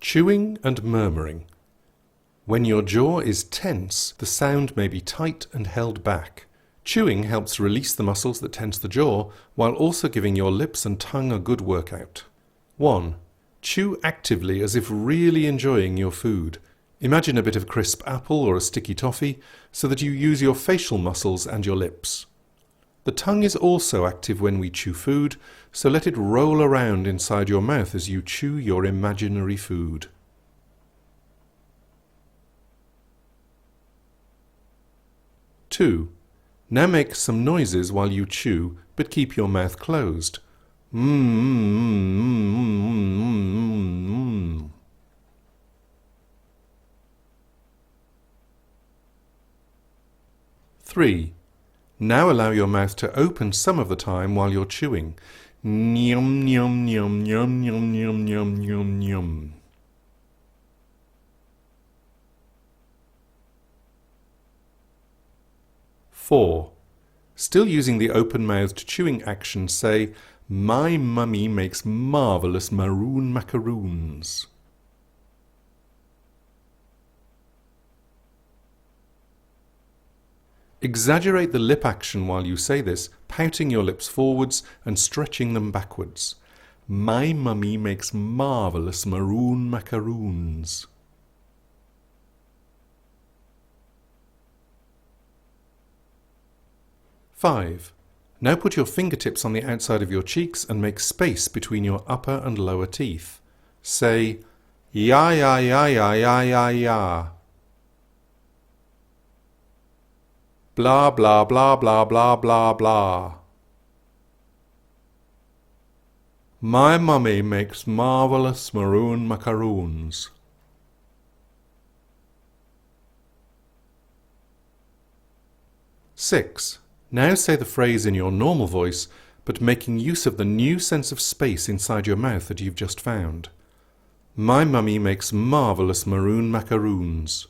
Chewing and murmuring. When your jaw is tense, the sound may be tight and held back. Chewing helps release the muscles that tense the jaw, while also giving your lips and tongue a good workout. 1. Chew actively as if really enjoying your food. Imagine a bit of crisp apple or a sticky toffee, so that you use your facial muscles and your lips. The tongue is also active when we chew food, so let it roll around inside your mouth as you chew your imaginary food. Two. Now make some noises while you chew, but keep your mouth closed. Three. Now allow your mouth to open some of the time while you're chewing. Nyum, nyum, nyum, nyum, nyum, nyum, nyum, nyum, nyum. 4. Still using the open-mouthed chewing action, say, "My mummy makes marvellous maroon macaroons." Exaggerate the lip action while you say this, pouting your lips forwards and stretching them backwards. My mummy makes marvellous maroon macaroons. Five. Now put your fingertips on the outside of your cheeks and make space between your upper and lower teeth. Say, ya ya ya ya ya ya ya. Blah blah blah blah blah blah blah. My mummy makes marvellous maroon macaroons. 6. Now say the phrase in your normal voice, but making use of the new sense of space inside your mouth that you've just found. My mummy makes marvellous maroon macaroons.